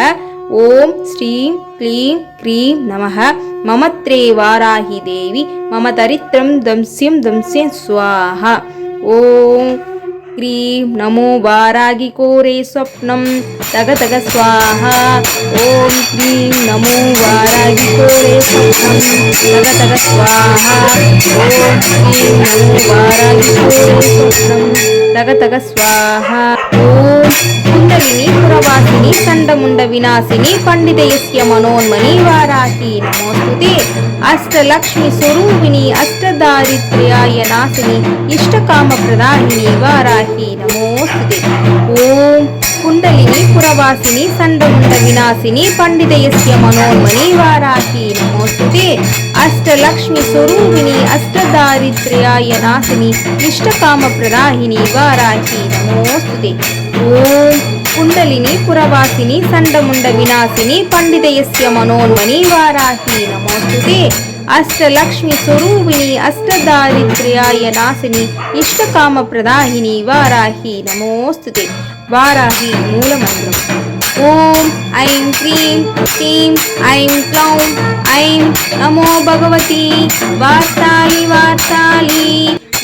[SPEAKER 1] ஓம் ஸ்ரீம் க்ளீம் க்ரீம் நமः. மமத்ரே வாராகி தேவி மம தரித்திரம் தம்ஸ்யம் தம்ஸ்யம் ஸ்வாஹா. ஓம் க்ரீம் நமோ வாராகி கோரே ஸ்வப்னம் தக தக ஸ்வாஹா. ஓம் க்ரீம் நமோ வாராகி கோரே ஸ்வப்னம் தக தக ஸ்வாஹா. ஓம் க்ரீம் நமோ வாராகி கோரே ஸ்வப்னம் தக தக ஸ்வாஹா. ஓம் குண்டலினி புரவாசினி சண்டமுண்ட விநாசினி பண்டிதயஸ்ய மனோன்மணி வாராகி நமோஸ்துதே. அஷ்டலக்ஷ்மி ஸ்வரூபிணி அஷ்டதாரித்ர்யாய நாசினி இஷ்டகாம பிரதாயினி வாராகி நமோஸ்துதே. ஓம் குண்டலினி புரவாசினி சண்டமுண்ட விநாசினி பண்டிதயஸ்ய மனோன்மணி வாராகி நமோஸ்துதே. அஷ்டலக்ஷ்மி ஸ்வரூபிணி அஷ்டதாரித்ர்யாய நாசினி இஷ்டகாம பிரதாயினி வாராகி நமோஸ்துதே. ஓம் குண்டலினி புரவாசினி சண்டமுண்ட விநாசினி பண்டிதயஸ்ய மனோன்மணி வாராகி நமோஸ்துதே. அஷ்டலக்ஷ்மி ஸ்வரூபிணி அஷ்டதாரித்ர்யாய நாசினி இஷ்டகாம பிரதாயினி வாராகி நமோஸ்துதே. வாராகி மூலமந்திரம். ஓம் ஐம் க்ரீம் க்ளீம் ஐம் க்ளௌம் ஐம் நமோ பகவதி வார்த்தாளி வார்த்தாளி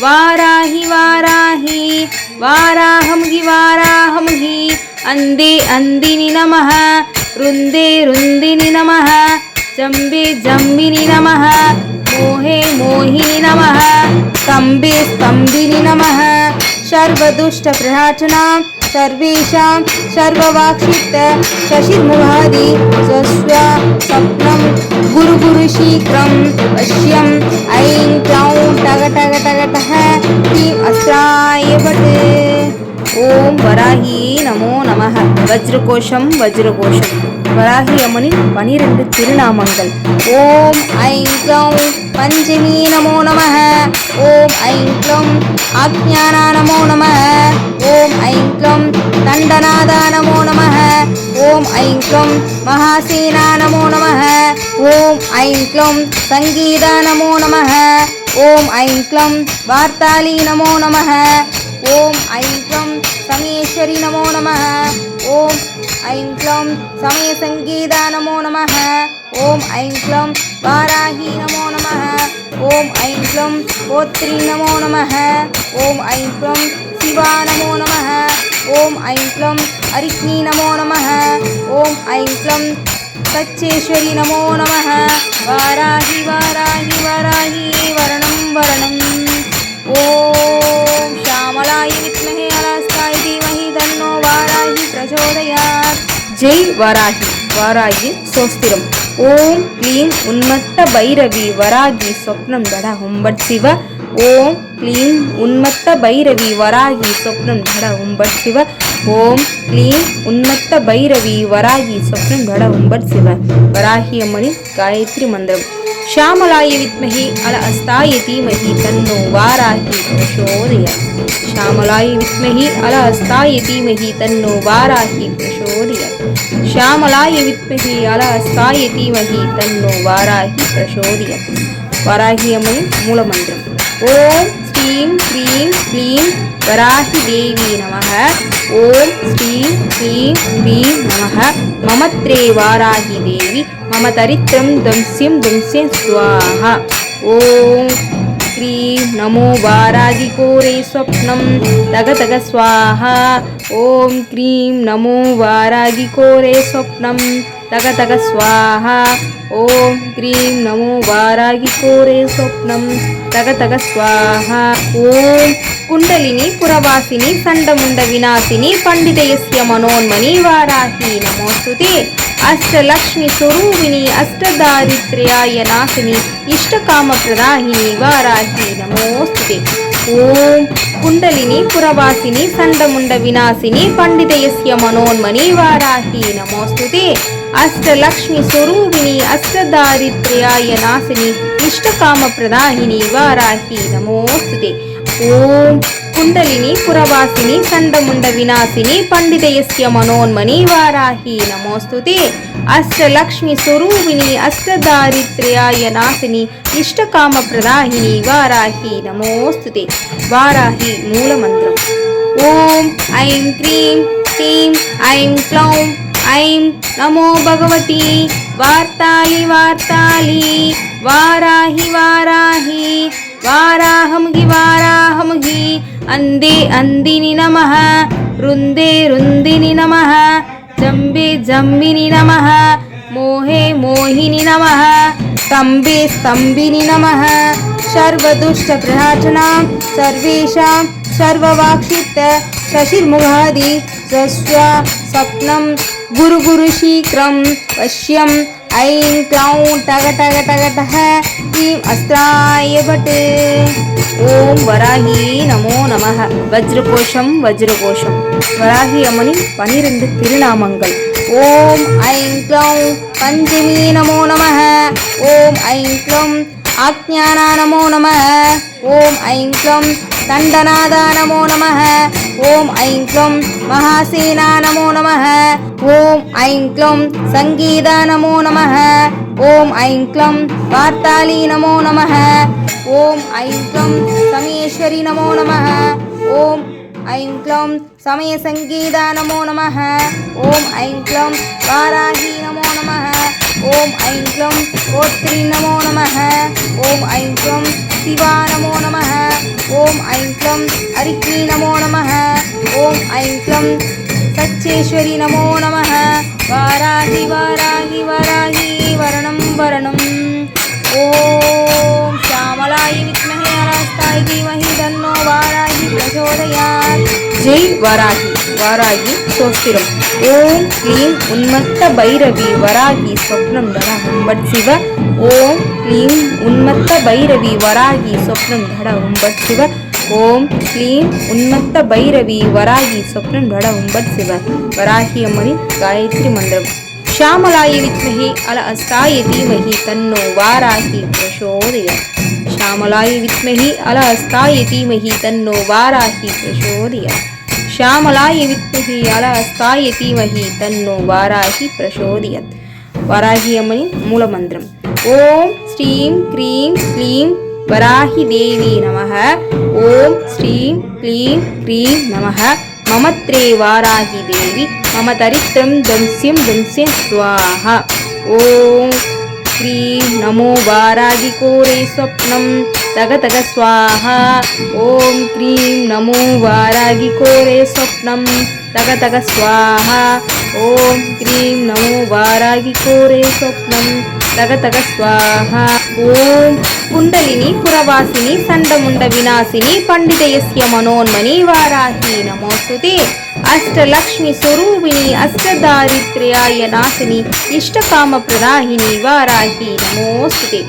[SPEAKER 1] வாராகி வாராகி வாராஹமுகி அந்தே அந்தினி நமः ருந்தே ருந்தினி நமः ஜம்பே ஜம்பினி நமः மோஹே மோஹினி நமः ஸ்தம்பே ஸ்தம்பினி நமः சர்வதுஷ்ட பிரஹாட்டனாं सर्वेषां सर्ववाक्षित शशिर्मुखादि स्वस्व स्वप्नं गुरु गुरु शीघ्रं पश्यं ऐं क्लौं टग टग टग टः क्रीं अस्त्राय भट्. ஓம் வராகியே நமோ நமः. வஜ்ரகோஷம் வஜ்ரகோஷம். வராகி அம்மனின் 12 திருநாமங்கள். ஓம் ஐம் க்ளௌம் பஞ்சமி நமோ நமः. ஓம் ஐம் க்ளௌம் ஆக்ஞானா நமோ நமः. ஓம் ஐம் க்ளௌம் தண்டநாதா நமோ நமः. ஓம் ஐம் க்ளௌம் மகாசேனா நமோ நமः. ஓம் ஐம் க்ளௌம் சங்கீதா நமோ நமः. ஓம் ஐம் க்ளௌம் வார்த்தாளி நமோ நமः. ஓம் ஐம் க்ளௌம் சமயேஸ்வரி நமோ நமः. ஓம் ஐம் க்ளௌம் சமய சங்கீதா நமோ நமः. ஓம் ஐம் க்ளௌம் வாராகி நமோ நமः. ஓம் ஐம் க்ளௌம் போத்ரி நமோ நமः. ஓம் ஐம் க்ளௌம் சிவா நமோ நமः. ஓம் ஐம் க்ளம் அரிக்னி நமோ நமः. ஓம் ஐம் க்ளம் சச்சேஸ்வரி நமோ நமः. வாராகி வாராகி வாராகி வரணம் வரணம். ஓம் ஷாமலாய வித்மஹே அலஸ்தாய தீமஹி தன்னோ வாராகி பிரச்சோதயாத். ஜெய் வாராகி. வாராகி சோஸ்திரம். ஓம் க்ளீம் உன்மத்த பைரவி வராகி சொப்னம் தட ஹும்பட் சிவ. ஓம் க்ளீம் உன்மத்த பைரவி வராகி சொப்னம் தட ஹும்பட் சிவ. ஓம் க்ளீம் உன்மத்த பைரவி வராகி சொப்னம் தட ஹும்பட் சிவ. வராகி அம்மணி காயத்ரி மந்திரம். ஷாமலாய வித்மஹி அல அஸ்தாய தீமஹி தன்னோ வாராகி பிரச்சோதயாத். ஷாமலாய வித்மஹி அல அஸ்தாய தீமஹி தன்னோ வாராகி பிரச்சோதயாத். ஷாமலாய வித்மஹி அல அஸ்தாய தீமஹி தன்னோ வாராகி பிரச்சோதயாத். வாராகி அம்மனின் மூலமந்திரம். ஓம் ஸ்ரீம் க்ரீம் க்ளீம் வராகி தேவி நமः. ஓம் ஸ்ரீம் க்ரீம் க்ரீம் நமः. மமத்ரே வாராகி தேவி மம தரித்திரம் தம்ஸ்யம் தம்ஸ்யம் ஸ்வாஹா. ஓம் க்ரீம் நமோ வாராகி கோரே ஸ்வப்னம் தக தக ஸ்வாஹா. ஓம் க்ரீம் நமோ வாராகி கோரே ஸ்வப்னம் தக தக ஸ்வாஹா. ஓம் க்ரீம் நமோ வாராகி கோரே ஸ்வப்னம் தக தக ஸ்வாஹா. ஓம் குண்டலினி புரவாசினி சண்டமுண்ட விநாசினி பண்டிதயஸ்ய மனோன்மணி வாராகி நமோஸ்துதே. அஷ்டலக்ஷ்மி ஸ்வரூபிணி அஷ்டதாரித்ர்யாய நாசினி இஷ்டகாம பிரதாயினி வாராகி நமோஸ்துதே. ஓம் குண்டலினி புரவாசினி சண்டமுண்ட விநாசினி பண்டிதயஸ்ய மனோன்மணி வாராகி நமோஸ்துதே. அஷ்டலக்ஷ்மி ஸ்வரூபிணி அஷ்டதாரித்ர்யாய நாசினி இஷ்டகாம பிரதாயினி வாராகி நமோஸ்துதே. ஓம் குண்டலினி புரவாசினி சண்டமுண்ட விநாசினி பண்டிதயஸ்ய மனோன்மணி வாராகி நமோஸ்துதே. அஷ்டலக்ஷ்மி ஸ்வரூபிணி அஷ்டதாரித்ர்யாய நாசினி இஷ்டகாம பிரதாயினி வாராகி நமோஸ்துதே. வாராகி மூலமந்திரம். ஓம் ஐம் க்ரீம் க்ளீம் ஐம் க்ளௌம் ஐம் நமோ பகவதி வார்த்தாளி வார்த்தாளி வாராகி வாராகி வாராஹமுகி வாராஹமுகி அந்தே அந்தினி நமः. ருந்தே ருந்தினி நமः. ஜம்பே ஜம்பினி நமः. மோஹே மோஹினி நமः. ஸ்தம்பே ஸ்தம்பினி நமः. சர்வதுஷ்ட பிரஹாச்சனாம் சர்வேஷாம் சர்வவாக்ஷித்த சசிர்முகாதி ஸ்வஸ்வ சப்னம் குரு குரு சீக்ரம் வஷ்யம் ஐம் க்ளௌம் டக டக டக டக க்ளீம் அஸ்திராய பட். ஓம் வராகி நமோ நமः. வஜ்ரகோஷம் வஜ்ரகோஷம். வராகி அம்மனின் 12 திருநாமங்கள். ஓம் ஐம் க்ளௌம் பஞ்சமி நமோ நமः. ஓம் ஐம் க்ளௌம் ஆக்ஞானா நமோ நமः. ஓம் ஐம் க்ளௌம் தண்டநாதா நமோ நமः. ஓம் ஐம் க்ளௌம் மகாசேனா நமோ நமः. ஓம் ஐம் க்ளௌம் சங்கீதா நமோ நமः. ஓம் ஐம் க்ளௌம் வார்த்தாளி நமோ நமः. ஓம் ஐம் க்ளௌம் சமயேஸ்வரி நமோ நமः. ஓம் ஐம் க்ளௌம் சமய சங்கீதா நமோ நமः. ஓம் ஐம் க்ளௌம் வாராகி நமோ நமः. ஓம் ஐம் க்ளௌம் கோத்ரி நமோ நமः. ஓம் ஐம் க்ளௌம் சிவா நமோ நமः. ஓம் ஐம் க்ளௌம் அரிக்னி நமோ நமः. ஓம் ஐம் க்ளௌம் சச்சேஸ்வரி நமோ நமः. வாராகி வாராகி வாராகி வரணம் வரணம். ஓம் ஷாமலாய வித்மஹே அலஸ்தாய தீமஹி தன்னோ வாராகி பிரச்சோதயாத். ஜெய் வாராகி. வாராகி சோஸ்திரம். ஓம் க்ளீம் உன்மத்த பைரவி வராகி சொப்னம் தட ஹும்பட் சிவ. ஓம் க்ளீம் உன்மத்த பைரவி வராகி சொப்னம் தட ஹும்பட் சிவ. ஓம் க்ளீம் உன்மத்த பைரவி வராகி சொப்னம் தட ஹும்பட் சிவ. வராகி அம்மனின் காயத்ரி மந்திரம். ஷாமலாய வித்மஹி அல அஸ்தாய தீமஹி தன்னோ வாராகி பிரச்சோதயாத். ஷாமலாய வித்மஹி அல அஸ்தாய தீமஹி தன்னோ வாராகி பிரச்சோதயாத். ஷாமலாய வித்மஹி அல அஸ்தாய தீமஹி தன்னோ வாராகி பிரச்சோதயாத். வாராகி அம்மனின் மூலமந்திரம். ஓம் ஸ்ரீம் க்ரீம் க்ளீம் வராகி தேவி நமः. ஓம் ஸ்ரீம் க்ளீம் க்ரீம் நமः. மமத்ரே வாராகி தேவி மம தரித்திரம் தம்ஸ்யம் தம்ஸ்யம் ஸ்வாஹா. ஓம் க்ரீம் நமோ வாராகி கோரே ஸ்வப்னம் तग तग स्वाहा। ॐ क्रीं नमो वारागी कोरे स्वप्नं तग तग स्वाहा। ॐ क्रीं नमो वारागी कोरे स्वप्नं तग तग स्वाहा। ॐ कुण्डलिनी पुरवासिनी सण्डमुण्ड विनाशिनी पंडितयस्य मनोन्मनी वाराही नमोस्तुते। अष्टलक्ष्मी स्वरूपिणी अष्टदारिद्र्याय नाशिनी इष्टकाम प्रदाहिनी वाराही नमोस्तुते।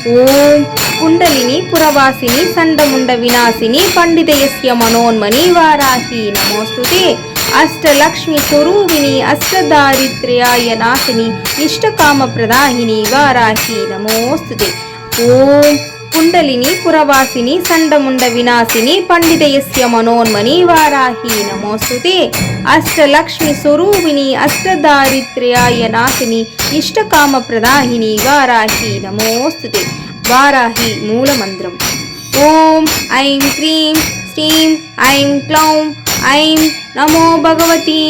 [SPEAKER 1] ओम कुंडलिनी पुरवासिनी सण्डमुण्ड विनाशिनी पंडितयस्य मनोन्मनी वाराही नमोस्तुते। अष्टलक्ष्मी स्वरूपिणी अष्टदारिद्र्याय नाशिनी इष्टकाम प्रदाहिनी वाराही नमोस्तुते। ओम कुंडलिनी पुरवासिनी सण्डमुण्ड विनाशिनी पंडितयस्य मनोन्मनी वाराही नमोस्तुते। अष्टलक्ष्मी स्वरूपिणी अष्टदारिद्र्याय नाशिनी इष्टकाम प्रदाहिनी वाराही नमोस्तुते। वाराही मूलमन्त्रम्। ओम ऐं क्रीं श्रीं ऐं क्लौं ऐं नमो भगवती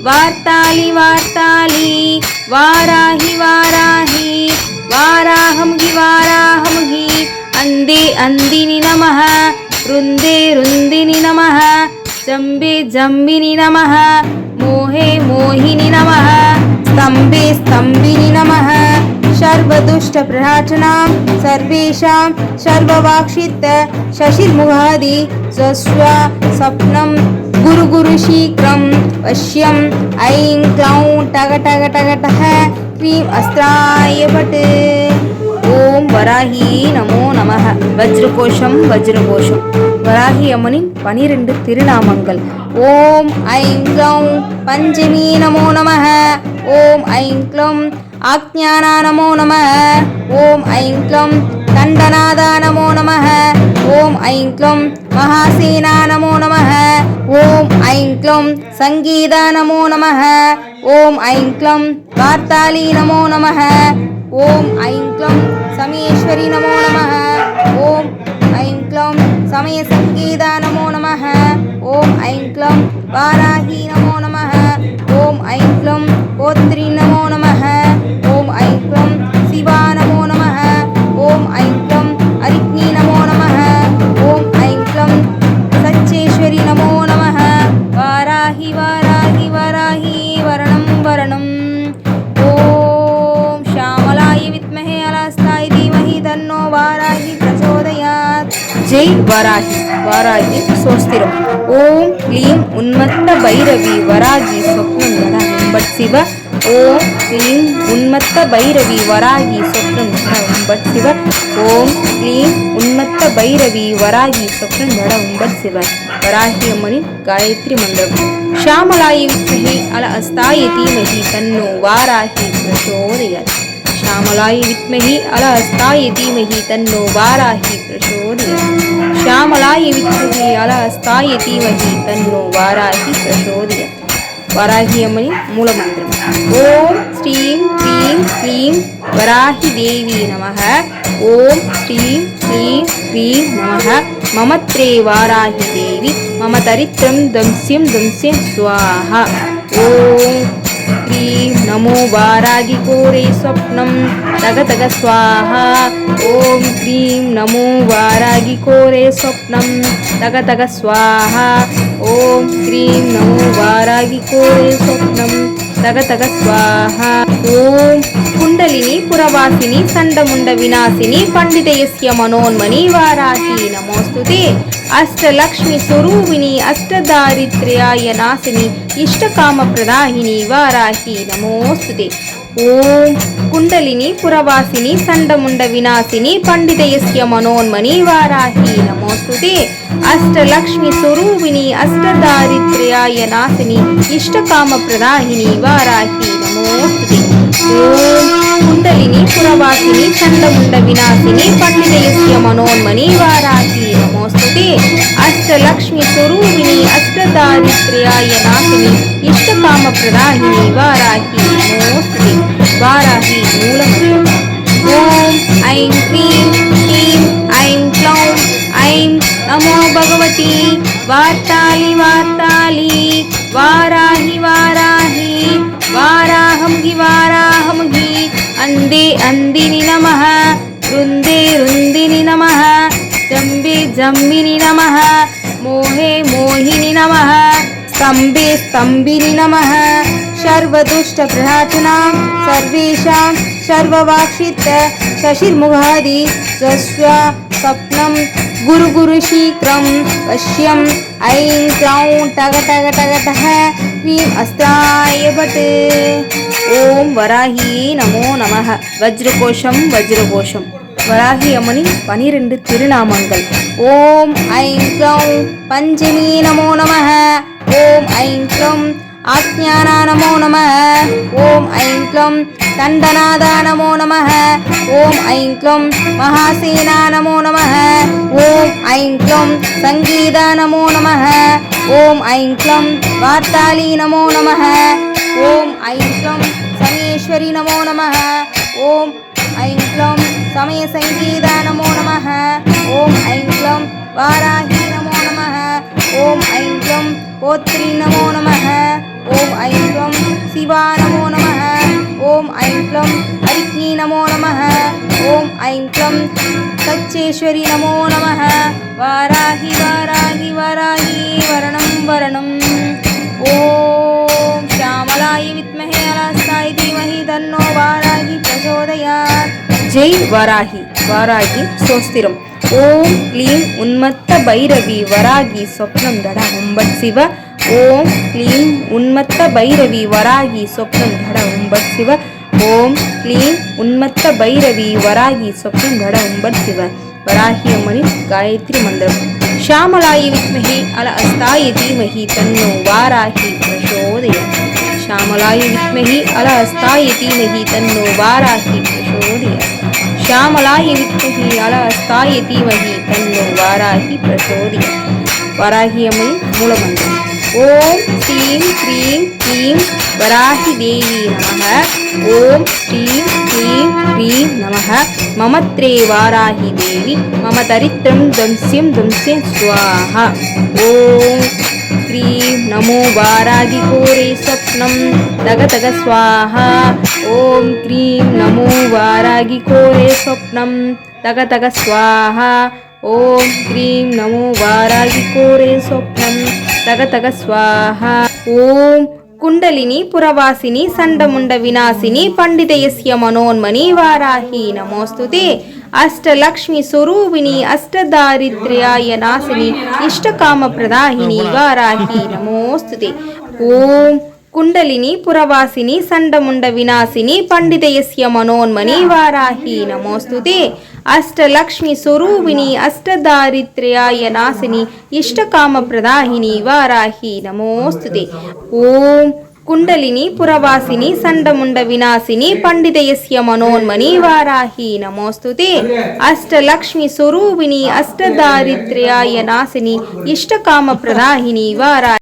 [SPEAKER 1] वार्ताली वार्ताली वाराही वाराही वाराहमघि वाराहमघि अंदे अंदिनी नमः रुंदे रुंदिनी नमः जंबे जंबिनी नमः मोहे मोहिनी नमः स्तंभे स्तंभिनी नमः सर्वदुष्ट प्रहाचनां सर्वेषां सर्ववाक्षित शशिर्मुखादि स्वस्व स्वप्नं गुरु गुरु शीघ्रं वश्यं ऐं क्लौं टग टग टग टः क्रीं अस्त्राय फट्। ओम वराही नमो नमः। वज्रकोशम वज्रकोशम वराही अம்மனின் 12 திருநாமங்கள்। ஓம் ஐம் க்ளௌம் பஞ்சமி நமோ நமः। ஓம் ஐம் க்ளௌம் ஆக்ஞானா நமோ நமः। ஓம் ஐம் க்ளௌம் தண்டநாதா நமோ நமः। ஓம் ஐம் க்ளௌம் மகாசேனா நமோ நமः। ஓம் ஐம் க்ளௌம் சங்கீதா நமோ நமः। ஓம் ஐம் க்ளௌம் வார்த்தாலி நமோ நமः। ओम ऐं क्लौं समेश्वरी नमो नमः। ओम ऐं क्लौं समय संगीता नमो नमः। ओम ऐं क्लौं वाराही नमो नमः। ओम ऐं क्लौं गोत्री नमो नमः। ओम ऐं क्लौं शिवा नमो नमः। ओम ऐं क्लौं अरिग्नि नमो नमः। ओम ऐं क्लौं सच्चेश्वरी नमो नमः। वाराही वाराही वाराही वरणं वरणं। तन्नो वाराही प्रचोदयात्। जय वाराही। वाराही स्वस्तिरम्। ओम क्लीं उन्मत्त भैरवी वरागी स्वप्नं वद उम्बट् शिव। ओम क्लीं उन्मत्त भैरवी वरागी स्वप्नं वद उम्बट् शिव। ओम क्लीं उन्मत्त भैरवी वरागी स्वप्नं वद उम्बट् शिव। वराही अம்மனின் गायत्री मन्त्रम्। श्यामलायै विद्महे अलहस्तायै धीमहि तन्नो वाराही प्रचोदयात्। श्यामलायै विद्महे अलहस्तायै धीमहि तन्नो वाराही प्रचोदयात्। श्यामलायै विद्महे अलहस्तायै धीमहि तन्नो वाराही प्रचोदयात्। वाराही अம்மனின் मूलमन्त्रम्। ओम श्रीं क्रीं क्लीं वराही देवी नमः। ओम श्रीं क्लीं क्लीं नमः। ममत्रे वाराही देवी मम दरिद्रं दंस्यं दंस्यं स्वाहा। ओम क्रीं नमो वारागी कोरे स्वप्नं तग तग स्वाहा। ओम क्रीं नमो वारागी कोरे स्वप्नं तग तग स्वाहा। ओम क्रीं नमो वारागी कोरे स्वप्नं तग तग स्वाहा। ओम कुंडलिनी पुरवासिनी सण्डमुण्ड विनाशिनी पंडितयस्य मनोन्मनी वाराही नमोस्तुते। अष्टलक्ष्मी स्वरूपिणी अष्टदारिद्र्याय नाशिनी इष्टकाम प्रदाहिनी वाराही नमोस्तुते। ओम कुंडलिनी पुरवासिनी सण्डमुण्ड विनाशिनी पंडितयस्य मनोन्मनी वाराही नमोस्तुते। अष्टलक्ष्मी स्वरूपिणी अष्टदारिद्र्याय नाशिनी इष्टकाम प्रदाहिनी वाराही नमोस्तुते। ओम कुंडलिनी पुरवासिनी सण्डमुण्ड विनाशिनी पंडितयस्य मनोन्मनी वाराही नमोस्तुते। अष्टलक्ष्मी स्वरूपिणी अष्टदारिद्र्याय नाशिनी इष्टकाम प्रदाहिनी वाराही नमोस्तुते। वाराही मूलमन्त्रम्। ओम ऐं क्रीं क्लीं ऐं क्लौं ऐं नमो भगवती वार्ताली वार्ताली वाराही वाराही वाराहमघि वाराहमघि अंदे अंदिनी नमः रुंदे रुंदिनी नमः जम्बे जम्बिनि नमः मोहे मोहिनि नमः स्तम्भे स्तम्भिनि नमः सर्वदुष्टप्रहटनां सर्वेषां सर्ववाक्षित शशिर्मुखादि स्वस्व स्वप्नं गुरु गुरु शीघ्रं पश्यम् ऐं क्लौं टग टग टग टः ह्रीं अस्त्राय भट् ஓம் வராகி நமோ நமः வஜ்ரகோஷம் வஜ்ரகோஷம் வராகி அம்மனின் 12 திருநாமங்கள். ஓம் ஐம் க்ளௌம் பஞ்சமி நமோ நமः ஓம் ஐம் க்ளௌம் ஆக்ஞானா நமோ நமः ஓம் ஐம் க்ளௌம் தண்டநாதா நமோ நமः ஓம் ஐம் க்ளௌம் மகாசேனா நமோ நமः ஓம் ஐம் க்ளௌம் சங்கீதா நமோ நமः ஓம் ஐம் க்ளௌம் வார்த்தாளி நமோ நமः ஓம் ஐம் க்ளௌம் சமயேஸ்வரி நமோ நமः ஓம் ஐம் க்ளௌம் சமய சங்கீதா நமோ நமः ஓம் ஐம் க்ளௌம் வாராகி நமோ நமः ஓம் ஐம் க்ளௌம் போத்ரி நமோ நமः ஓம் ஐம் க்ளௌம் சிவா நமோ நமः ஓம் ஐம் க்ளௌம் ஹரிக்னி நமோ நமः ஓம் ஐம் க்ளௌம் சச்சேஸ்வரி நமோ நமः வாராகி வாராகி வாராகி வரணம் வரணம் ஓம் श्यामलाय विद्महे अलस्ताय धीमहि तन्नो वाराहि प्रचोदयात्. ஜெய் வராகி. வாராகி சோஸ்திரம். ஓம் க்ளீம் உன்மத்த பைரவி வராகி சொப்னம் தட உம்பட் சிவ. ஓம் க்ளீம் உன்மத்த பைரவி வராகி சொப்னம் தட உம்பட் சிவ. ஓம் க்ளீம் உன்மத்த பைரவி வராகி சொப்னம் தட உம்பட் சிவ. வராகி அம்மனின் காயத்ரி மந்திரம். श्यामलाय विद्महे अलस्ताय धीमहि तन्नो वाराहि प्रचोदयात्. श्यामलाय विद्महे अलस्ताय धीमहि तन्नो वाराहि प्रचोदयात्. श्यामलाय विद्महे अलस्ताय धीमहि तन्नो वाराहि प्रचोदयात्. वाराहि अम्मनिன் மூலமந்திரம். ஓம் ஸ்ரீம் க்ரீம் க்ளீம் வராகி தேவி நமः. ஓம் ஸ்ரீம் க்ளீம் க்ரீம் நமः. மமத்ரே வாராகி தேவி மம தரித்திரம் தம்ஸ்யம் தம்ஸ்யம் ஸ்வாஹா. ஓம் க்ரீம் நமோ வாராகி கோரே ஸ்வப்னம் தக தக ஸ்வாஹா. ஓம் க்ரீம் நமோ வாராகி கோரே ஸ்வப்னம் தக தக ஸ்வாஹா. ஓம் க்ரீம் நமோ வாராகி கோரே ஸ்வப்னம் தக தக ஸ்வாஹா. ஓம் குண்டலினி புரவாசினி சண்டமுண்ட விநாசினி பண்டிதயஸ்ய மனோன்மணி வாராகி நமோஸ்துதே. அஷ்டலக்ஷ்மி ஸ்வரூபிணி அஷ்டதாரித்ர்யாய நாசினி இஷ்டகாம பிரதாயினி வாராகி நமோஸ்துதே. ஓம் குண்டலினி புரவாசினி சண்டமுண்ட விநாசினி பண்டிதயஸ்ய மனோன்மணி வாராகி நமோஸ்துதே. அஷ்டலக்ஷ்மி ஸ்வரூபிணி அஷ்டதாரித்ர்யாய நாசினி இஷ்டகாம பிரதாயினி வாராகி நமோஸ்துதே. ஓம் குண்டலினி புரவாசினி சண்டமுண்ட விநாசினி பண்டிதயஸ்ய மனோன்மணி வாராகி நமோஸ்துதே. அஷ்டலக்ஷ்மி ஸ்வரூபிணி அஷ்டதாரித்ர்யாய நாசினி இஷ்டகாம பிரதாயினி வாராகி